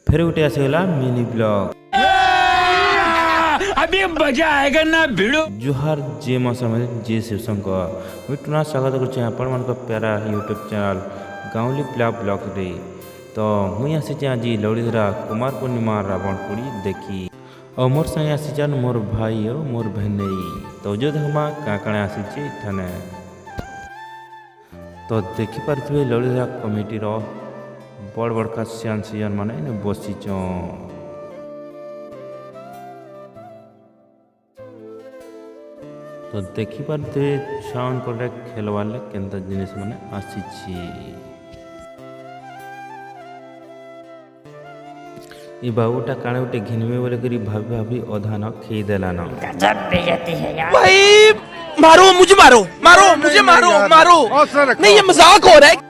फिर उठे आसीगला mini blog. अभी मजा आएगा ना भिड़ो। जुहार जे मौसम जे शिवशंकर मुझे स्वागत करुचे आपण मान प्यारा यूट्यूब चैनल गाँवली प्ला ब्लॉग रे। तो मुई आसी आज लौड़ीधरा कुमार पूर्णिमा रावण पोड़ी देखी और मोर संगे आसी मोर भाई और मोर भेनई। तो जो देखमा क्या काणे आसी ठाने तो देखिपे लौड़ीधरा कमिटी बड़ बड़का सियान सियान माने बसीच। तो देखिपे छुआन को खेलवार केन्ता जिनिस माने आसी। ये बाबूटा काणे गोटे घिनमे बोले करी भाभी भाभी अधा न खे देला न। गजब बेइज्जती है यार। भाई मारो मुझे, मारो मारो मुझे, मारो मारो। नहीं ये मजाक हो रहा है।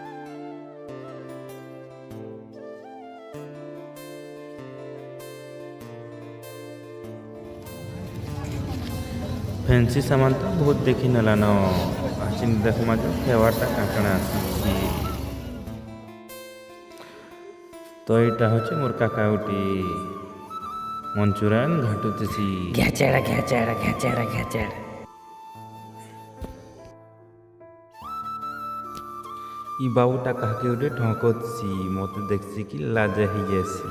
फैंसी सामान तो बहुत देखी नला न आचिन देखमा जो फेवरटा काकणा आसी। तो यहाँ हूँ मोर काका उठी मंचूरियन घाटुसी घेचेड़ा घेचेड़ा घेचेड़ा घेचेड़ा। ई बाबूटा काके उठे ठंकसी मत देखसी कि लाज ही जैसी।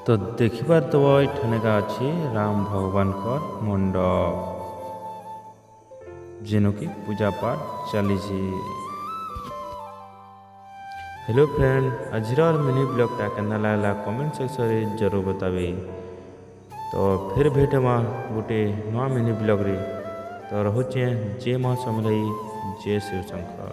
तो देखिबार तो ठनेका अच्छे राम भगवान का मंडप जेनो की पूजा पाठ चली। हेलो फ्रेंड, आज मिनी ब्लॉगटा केना लागला कमेंट सेक्शन में जरूर बतावे। तो फिर भेटमा गोटे नवा मिनी ब्लॉग रे। तो रहुचे जे माँ समलई जय शिवशंकर।